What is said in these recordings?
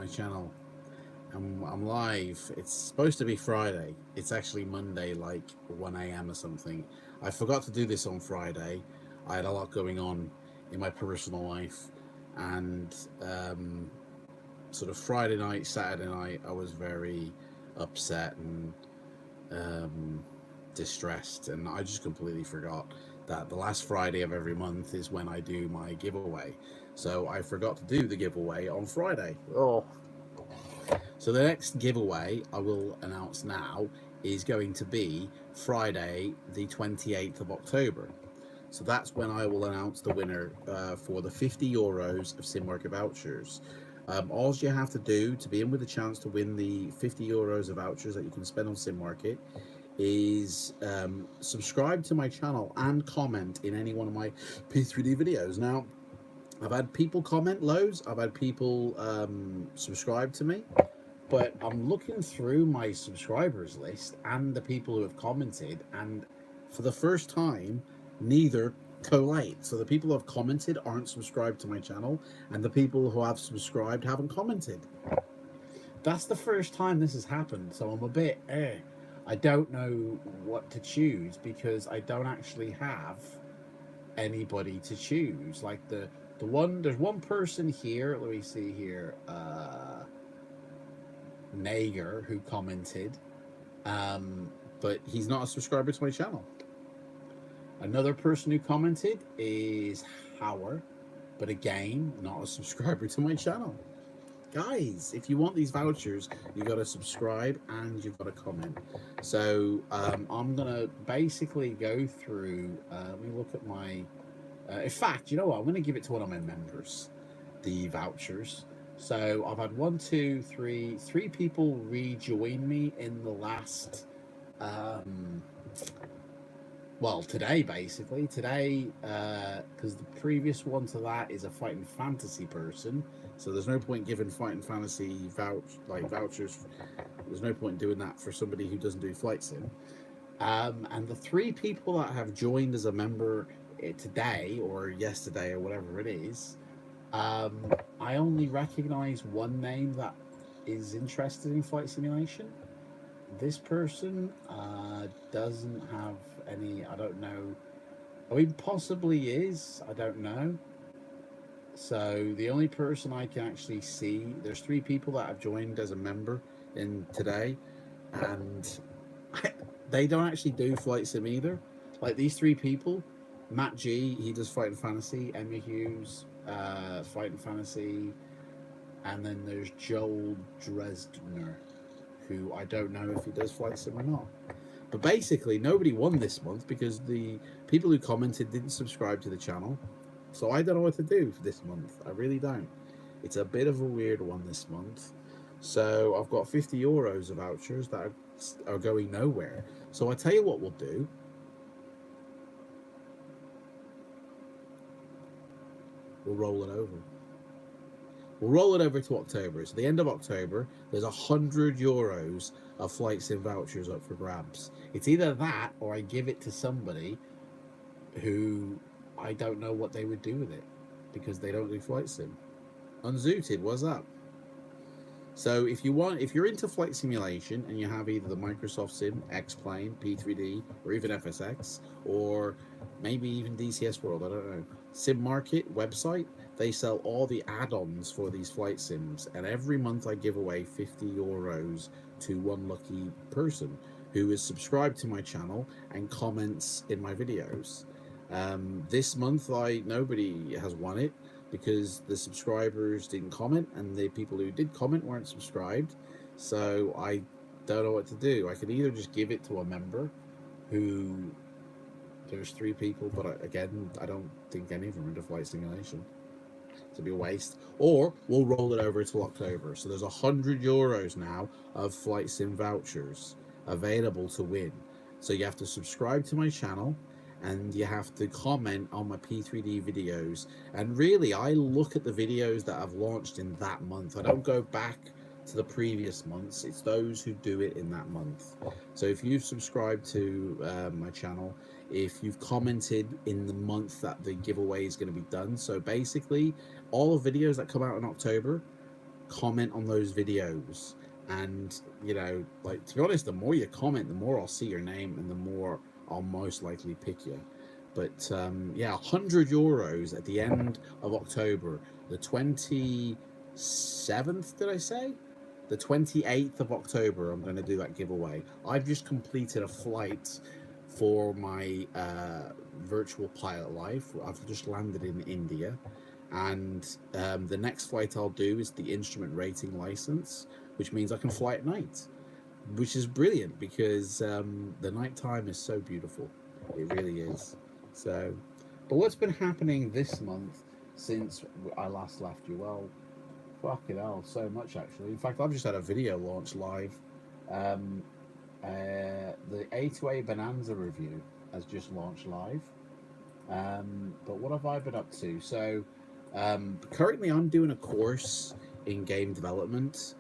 channel. I'm live. It's supposed to be Friday. It's actually Monday, like 1 a.m. or something. I forgot to do this on Friday. I had a lot going on in my personal life, and sort of Friday night, Saturday night, I was very upset and distressed, and I just completely forgot that the last Friday of every month is when I do my giveaway. So I forgot to do the giveaway on Friday. Oh. So the next giveaway I will announce now is going to be Friday the 28th of October. So that's when I will announce the winner for the €50 of SimMarket vouchers. All you have to do to be in with a chance to win the €50 of vouchers that you can spend on SimMarket is subscribe to my channel and comment in any one of my P3D videos. Now, I've had people comment loads. I've had people subscribe to me. But I'm looking through my subscribers list and the people who have commented, and for the first time, neither collate. So the people who have commented aren't subscribed to my channel, and the people who have subscribed haven't commented. That's the first time this has happened, so I'm a bit I don't know what to choose, because I don't actually have anybody to choose. Like there's one person here, let me see here, Nager, who commented, but he's not a subscriber to my channel. Another person who commented is Howard, but again, not a subscriber to my channel. Guys, if you want these vouchers, you got to subscribe and you've got to comment. So I'm gonna basically go through. Let me look at my. In fact, you know what? I'm gonna give it to one of my members, the vouchers. So I've had three people rejoin me in the last, well, today basically. Today, because the previous one to that is a Fighting Fantasy person, so there's no point giving Fighting Fantasy vouchers. There's no point doing that for somebody who doesn't do Flight Sim. And the three people that have joined as a member today or yesterday or whatever it is. I only recognize one name that is interested in flight simulation. This person doesn't have any, I don't know. I mean, possibly is, I don't know. So the only person I can actually see, there's three people that have joined as a member in today, and they don't actually do flight sim either. Like these three people, Matt G, he does Fighting Fantasy, Emma Hughes, Fighting Fantasy, and then there's Joel Dresdner, who I don't know if he does Flight Sim or not. But basically, nobody won this month because the people who commented didn't subscribe to the channel. So I don't know what to do for this month. I really don't. It's a bit of a weird one this month. So I've got €50 of vouchers that are going nowhere. So I tell you what we'll do. We'll roll it over. We'll roll it over to October. So the end of October, there's €100 of Flight Sim vouchers up for grabs. It's either that or I give it to somebody who I don't know what they would do with it because they don't do Flight Sim. Unzooted, what's up? So if you're into flight simulation and you have either the Microsoft Sim, X-Plane, P3D, or even FSX, or maybe even DCS World, I don't know. SimMarket website, they sell all the add-ons for these flight sims, and every month I give away €50 to one lucky person who is subscribed to my channel and comments in my videos. This month nobody has won it because the subscribers didn't comment and the people who did comment weren't subscribed. So I don't know what to do. I could either just give it to a member who, there's three people, but again, I don't think any of them are into flight simulation. It'll be a waste. Or we'll roll it over till October. So there's €100 now of flight sim vouchers available to win. So you have to subscribe to my channel and you have to comment on my P3D videos. And really, I look at the videos that I've launched in that month. I don't go back to the previous months. It's those who do it in that month. So if you've subscribed to my channel, if you've commented in the month that the giveaway is going to be done, so basically all the videos that come out in October comment on those videos. And, you know, like, to be honest, the more you comment, the more I'll see your name and the more I'll most likely pick you. But yeah, €100 at the end of October, the 27th, did I say? The 28th of October, I'm going to do that giveaway. I've just completed a flight for my virtual pilot life. I've just landed in India, and the next flight I'll do is the instrument rating license, which means I can fly at night, which is brilliant because the nighttime is so beautiful. It really is. So, but what's been happening this month since I last left you? Well, fucking hell, so much actually. In fact, I've just had a video launch live. The A2A Bonanza review has just launched live. But what have I been up to? So, currently I'm doing a course in game development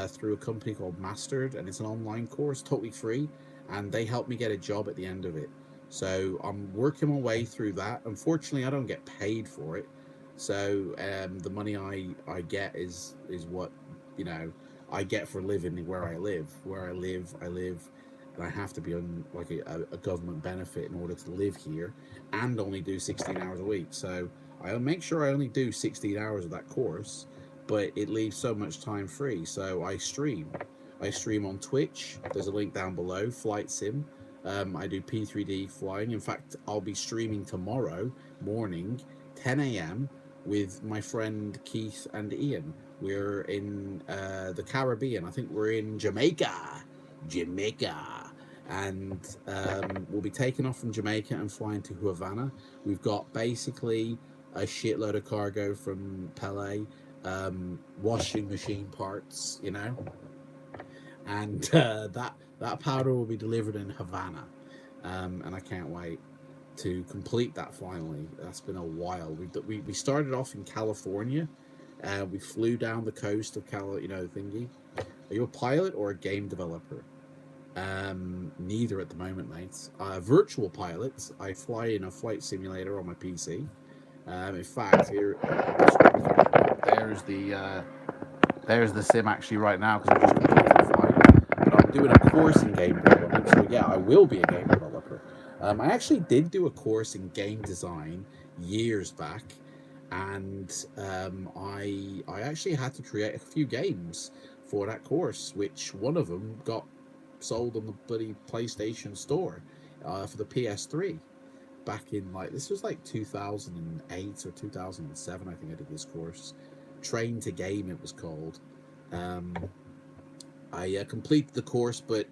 through a company called Mastered, and it's an online course, totally free, and they help me get a job at the end of it. So I'm working my way through that. Unfortunately, I don't get paid for it. So the money I get is what, you know, I get for living where I live. Where I live, and I have to be on like a government benefit in order to live here, and only do 16 hours a week. So I make sure I only do 16 hours of that course, but it leaves so much time free. So I stream. I stream on Twitch. There's a link down below. FLIGHTSIM. I do P3D flying. In fact, I'll be streaming tomorrow morning, 10 a.m. with my friend Keith and Ian. We're in the Caribbean. I think we're in Jamaica. And we'll be taking off from Jamaica and flying to Havana. We've got basically a shitload of cargo from Pele, washing machine parts, you know, and that powder will be delivered in Havana, and I can't wait to complete that finally. That's been a while. We started off in California. We flew down the coast of thingy. Are you a pilot or a game developer? Neither at the moment, mate. Virtual pilots. I fly in a flight simulator on my PC. In fact, here, there's the sim actually right now because I just completed the flight. But I'm doing a course in game development, so yeah, I will be a game developer. I actually did do a course in game design years back, and I actually had to create a few games for that course, which one of them got sold on the bloody PlayStation Store for the PS3 back in this was like 2008 or 2007. I think I did this course. Train to Game it was called. I completed the course, but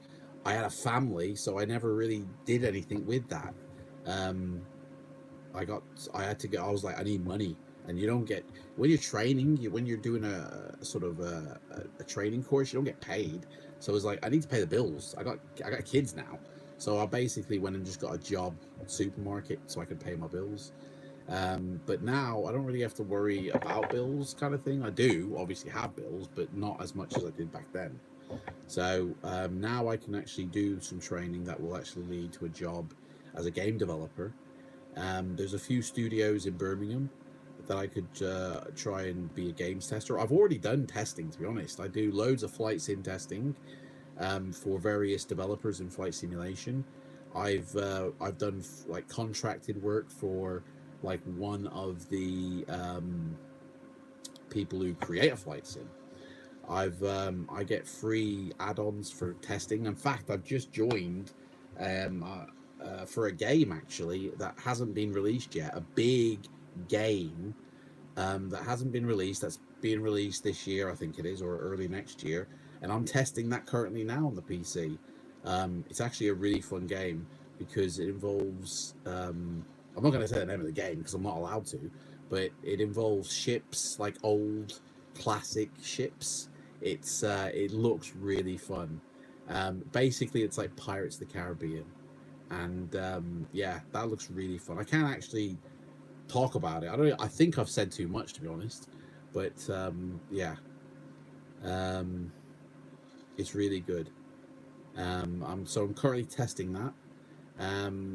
I had a family, so I never really did anything with that. I was like, I need money, and you don't get when you're training. When you're doing a sort of a training course, you don't get paid. So it was like, I need to pay the bills. I got kids now, so I basically went and just got a job at supermarket so I could pay my bills. But now I don't really have to worry about bills, kind of thing. I do obviously have bills, but not as much as I did back then. So now I can actually do some training that will actually lead to a job as a game developer. There's a few studios in Birmingham that I could try and be a games tester. I've already done testing, to be honest. I do loads of flight sim testing for various developers in flight simulation. I've done like contracted work for like one of the people who create a flight sim. I get free add-ons for testing. In fact, I've just joined for a game actually that hasn't been released yet. A big game that hasn't been released. That's being released this year, I think it is, or early next year. And I'm testing that currently now on the PC. It's actually a really fun game because it involves. I'm not going to say the name of the game because I'm not allowed to, but it involves ships, like old classic ships. It looks really fun. Basically, it's like Pirates of the Caribbean, and yeah, that looks really fun. I can't actually talk about it. I think I've said too much, to be honest, but yeah, it's really good. I'm currently testing that.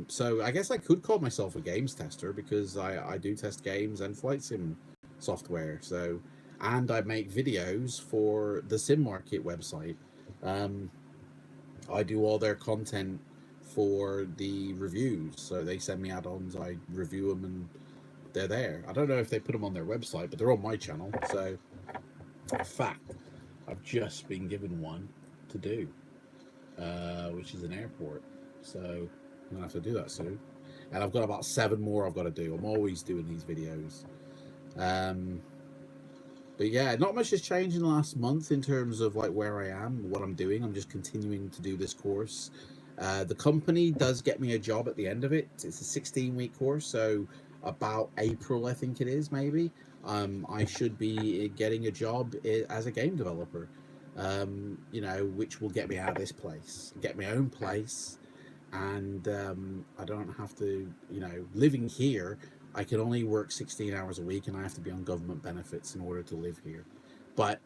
So I guess I could call myself a games tester because I do test games and flight sim software. So and I make videos for the Sim Market website. Um, I do all their content for the reviews, so they send me add-ons, I review them, and they're there. I don't know if they put them on their website, but they're on my channel. So, in fact, I've just been given one to do, which is an airport. So I'm gonna have to do that soon. And I've got about 7 more I've got to do. I'm always doing these videos. Um, but yeah, not much has changed in the last month in terms of like where I am, what I'm doing. I'm just continuing to do this course. The company does get me a job at the end of it. It's a 16-week course, so about April, I think it is, maybe. I should be getting a job as a game developer, you know, which will get me out of this place, get my own place, and I don't have to, you know, living here. I can only work 16 hours a week, and I have to be on government benefits in order to live here. But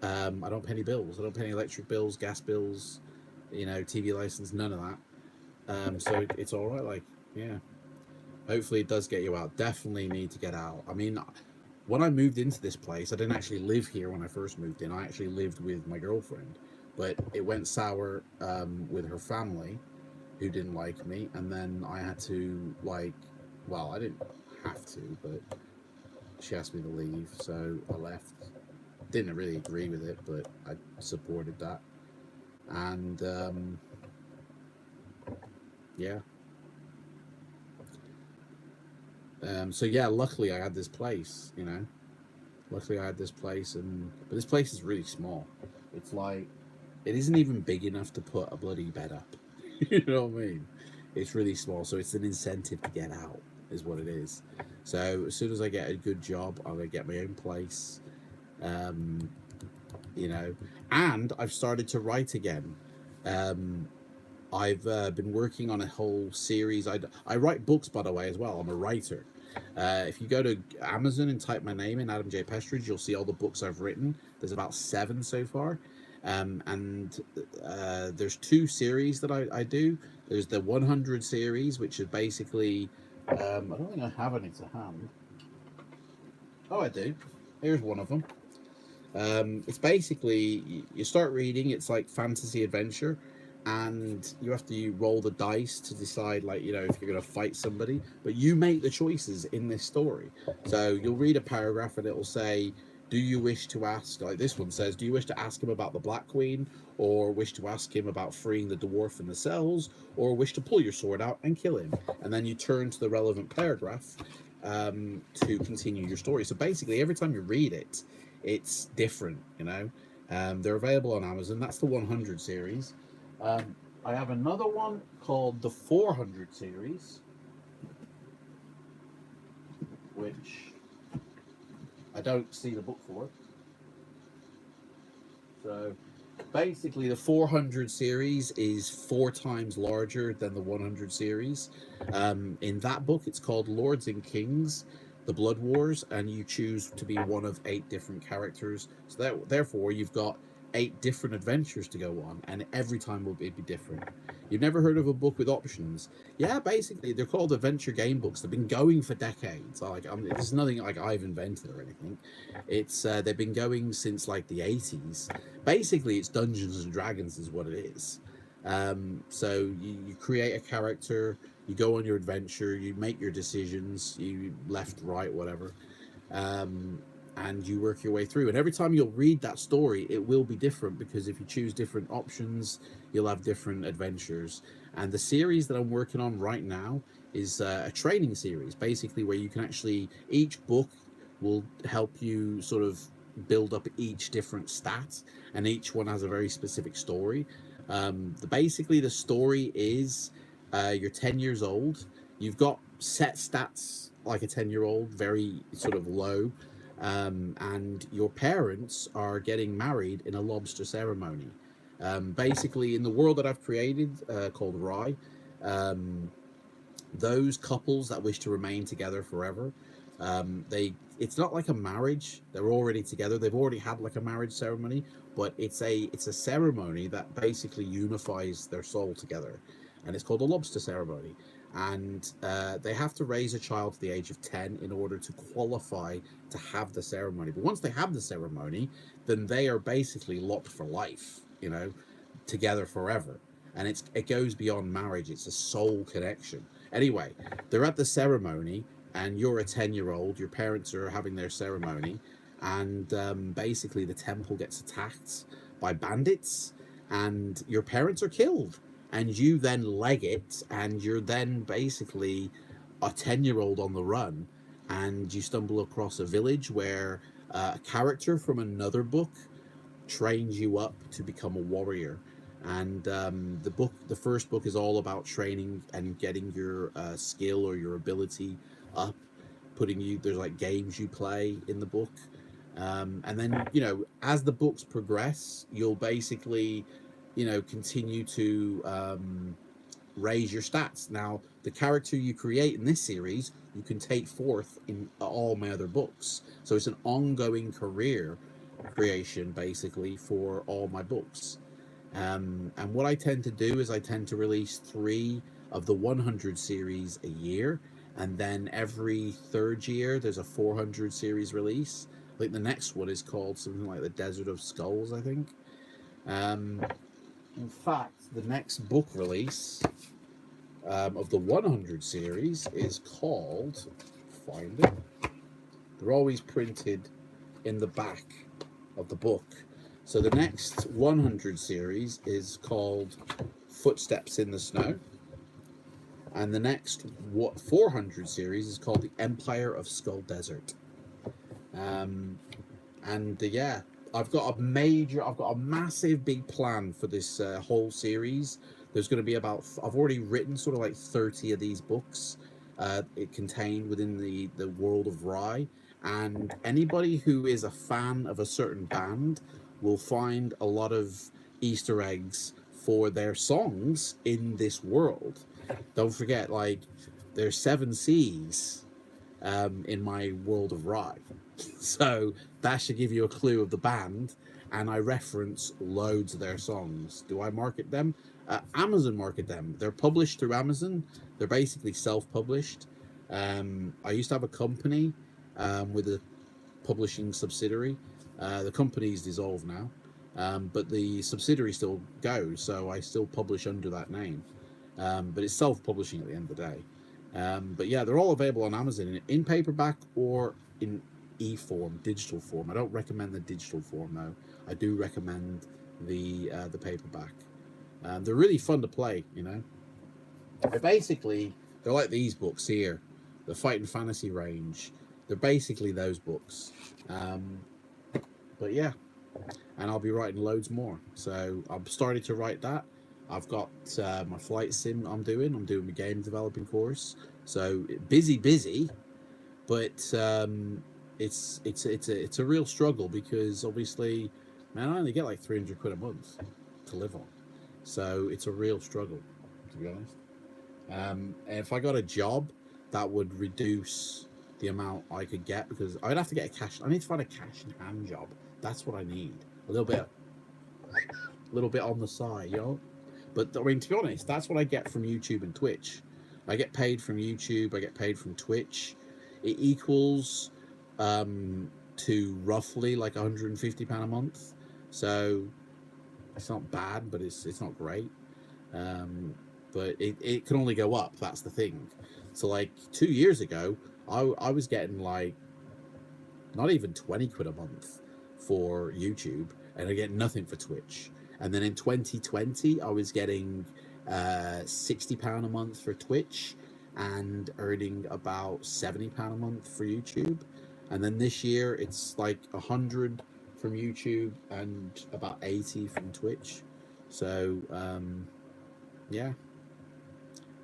I don't pay any bills. I don't pay any electric bills, gas bills, you know, TV license, none of that. So it's all right. Like, yeah. Hopefully, it does get you out. Definitely need to get out. I mean, when I moved into this place, I didn't actually live here when I first moved in. I actually lived with my girlfriend, but it went sour with her family, who didn't like me, and then I had to like, well, I didn't have to, but she asked me to leave, so I left. Didn't really agree with it, but I supported that, and yeah. So yeah, luckily I had this place, you know. Luckily I had this place, and but this place is really small. It's like it isn't even big enough to put a bloody bed up. You know what I mean? It's really small, so it's an incentive to get out, is what it is. So as soon as I get a good job, I'm gonna get my own place. Um, you know, and I've started to write again. Um, I've been working on a whole series. I write books, by the way, as well. I'm a writer. If you go to Amazon and type my name in, Adam J. Pestridge, you'll see all the books I've written. There's about 7 so far. And there's 2 series that I do. There's the 100 series, which is basically... I don't think I have any to hand. Oh, I do. Here's one of them. It's basically, you start reading, it's like fantasy adventure, and you have to roll the dice to decide, like, you know, if you're going to fight somebody, but you make the choices in this story. So you'll read a paragraph and it'll say, do you wish to ask, like this one says, do you wish to ask him about the Black Queen, or wish to ask him about freeing the dwarf in the cells, or wish to pull your sword out and kill him? And then you turn to the relevant paragraph to continue your story. So basically, every time you read it, it's different, you know. They're available on Amazon. That's the 100 series. I have another one called the 400 series, which I don't see the book for. So basically, the 400 series is 4 times larger than the 100 series. In that book, it's called Lords and Kings, The Blood Wars, and you choose to be one of 8 different characters. So therefore, you've got 8 different adventures to go on, and every time will be different. You've never heard of a book with options? Yeah, basically, they're called adventure game books. They've been going for decades. Like, there's nothing like I've invented or anything. It's they've been going since like the 80s. Basically, it's Dungeons and Dragons is what it is. So you create a character, you go on your adventure, you make your decisions, you left, right, whatever. And you work your way through, and every time you'll read that story, it will be different, because if you choose different options, you'll have different adventures. And the series that I'm working on right now is a training series, basically, where you can actually, each book will help you sort of build up each different stat, and each one has a very specific story. Basically, the story is you're 10 years old, you've got set stats like a 10-year-old, very sort of low, and your parents are getting married in a lobster ceremony. Basically, in the world that I've created called Rye, those couples that wish to remain together forever, it's not like a marriage. They're already together. They've already had like a marriage ceremony, but it's a ceremony that basically unifies their soul together, and it's called a lobster ceremony. and they have to raise a child to the age of 10 in order to qualify to have the ceremony. But once they have the ceremony, then they are basically locked for life, you know, together forever. And it goes beyond marriage. It's a soul connection. Anyway, they're at the ceremony, and you're a 10-year-old. Your parents are having their ceremony, and basically the temple gets attacked by bandits, and your parents are killed. And you then leg it, and you're then basically a 10-year-old on the run, and you stumble across a village where a character from another book trains you up to become a warrior. And the first book is all about training and getting your skill or your ability up, putting you, there's like games you play in the book, and then, you know, as the books progress, you'll basically, you know, continue to raise your stats. Now, the character you create in this series, you can take forth in all my other books, so it's an ongoing career creation basically for all my books. And what I tend to do is I tend to release 3 of the 100 series a year, and then every third year there's a 400 series release. I think the next one is called something like the Desert of Skulls, I think. In fact, the next book release of the 100 series is called, find it, they're always printed in the back of the book. So the next 100 series is called Footsteps in the Snow. And the next 400 series is called The Empire of Skull Desert. Yeah, I've got a massive big plan for this whole series. There's going to be about, I've already written sort of like 30 of these books it contained within the world of Rye. And anybody who is a fan of a certain band will find a lot of Easter eggs for their songs in this world. Don't forget, like, there's 7 C's in my world of Rye. So that should give you a clue of the band, and I reference loads of their songs. Do I market them? Amazon market them. They're published through Amazon. They're basically self-published. I used to have a company with a publishing subsidiary. The company's dissolved now, but the subsidiary still goes, so I still publish under that name. But it's self-publishing at the end of the day. But yeah, they're all available on Amazon in paperback or in e-form, digital form. I don't recommend the digital form though. I do recommend the paperback. They're really fun to play, you know. They're like these books here, the Fight and Fantasy range. They're basically those books. But yeah, and I'll be writing loads more. So I'm starting to write that. I've got my flight sim I'm doing my game developing course. So busy, but it's a real struggle because obviously, man, I only get like 300 quid a month to live on. So it's a real struggle, to be honest. And if I got a job, that would reduce the amount I could get, because I'd have to get I need to find a cash in hand job. That's what I need. A little bit on the side, you know. But I mean, to be honest, that's what I get from YouTube and Twitch. I get paid from YouTube. I get paid from Twitch. It equals to roughly like £150 a month. So it's not bad, but it's not great. But it can only go up. That's the thing. So like 2 years ago, I was getting like not even 20 quid a month for YouTube, and I get nothing for Twitch. And then in 2020, I was getting £60 a month for Twitch and earning about £70 a month for YouTube. And then this year, it's like 100 from YouTube and about 80 from Twitch. So yeah,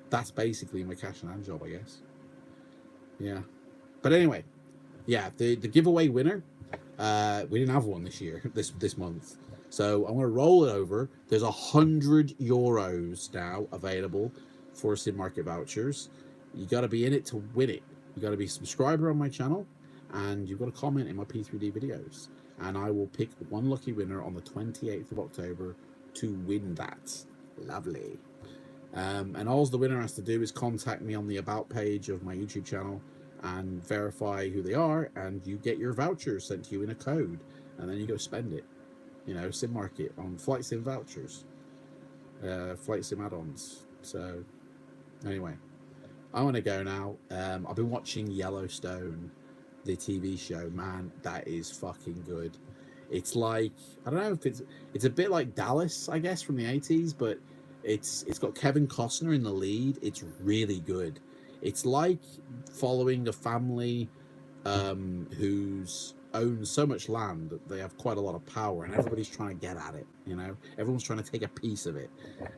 that's basically my cash in hand job, I guess. Yeah, but anyway, yeah, the giveaway winner, we didn't have one this year, this month. So I'm going to roll it over. There's €100 now available for Sim Market vouchers. You got to be in it to win it. You got to be a subscriber on my channel, and you've got to comment in my P3D videos. And I will pick one lucky winner on the 28th of October to win that. Lovely. And all the winner has to do is contact me on the about page of my YouTube channel and verify who they are, and you get your voucher sent to you in a code, and then you go spend it. You know, sim market on flight sim vouchers, flight sim add-ons. So anyway, I want to go now. I've been watching Yellowstone, the TV show. Man, that is fucking good. It's like, I don't know if it's a bit like Dallas, I guess, from the 80s, but it's got Kevin Costner in the lead. It's really good. It's like following a family who's owns so much land that they have quite a lot of power, and everybody's trying to get at it. You know, everyone's trying to take a piece of it.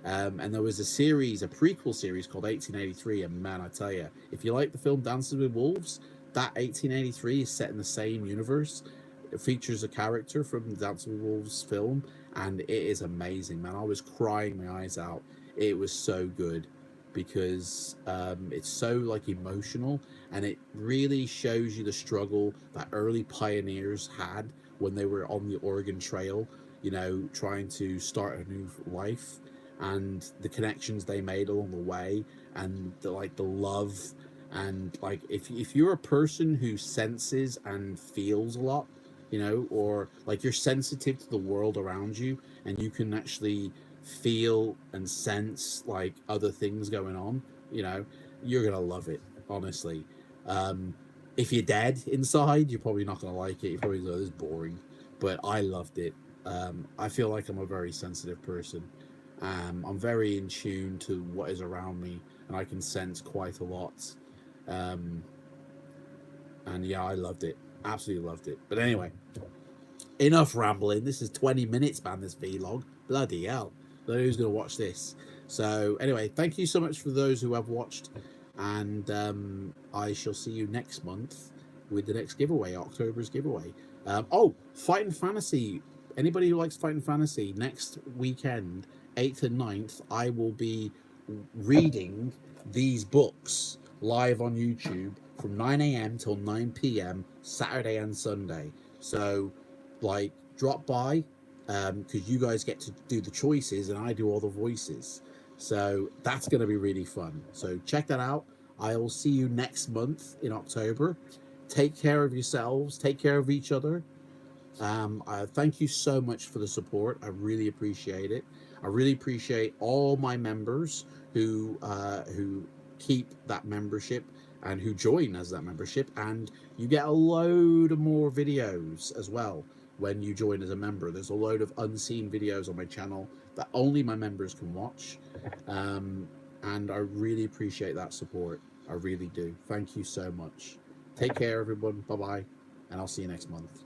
And there was a prequel series called 1883, and man, I tell you, if you like the film Dances with Wolves, that 1883 is set in the same universe. It features a character from the Dances with Wolves film, and it is amazing, man. I was crying my eyes out. It was so good because it's so like emotional, and it really shows you the struggle that early pioneers had when they were on the Oregon Trail, you know, trying to start a new life, and the connections they made along the way, and the love, and like if you're a person who senses and feels a lot, you know, or like you're sensitive to the world around you, and you can actually feel and sense like other things going on, you know, you're gonna love it, honestly. If you're dead inside, you're probably not gonna like it. You're probably like, this is boring, but I loved it. I feel like I'm a very sensitive person. I'm very in tune to what is around me, and I can sense quite a lot. um, and yeah, I loved it, absolutely loved it. But anyway, enough rambling. This is 20 minutes, man, this vlog. Bloody hell. Who's going to watch this? So anyway, thank you so much for those who have watched, and I shall see you next month with the next giveaway, October's giveaway. Oh, Fighting Fantasy. Anybody who likes Fighting Fantasy, next weekend, 8th and 9th, I will be reading these books live on YouTube from 9 a.m. till 9 p.m. Saturday and Sunday. So like drop by, because you guys get to do the choices and I do all the voices, so that's going to be really fun. So check that out. I will see you next month in October. Take care of yourselves, take care of each other. I thank you so much for the support. I really appreciate it. I really appreciate all my members who keep that membership and who join as that membership, and you get a load of more videos as well when you join as a member. There's a load of unseen videos on my channel that only my members can watch, and I really appreciate that support. I really do. Thank you so much. Take care, everyone. Bye bye, and I'll see you next month.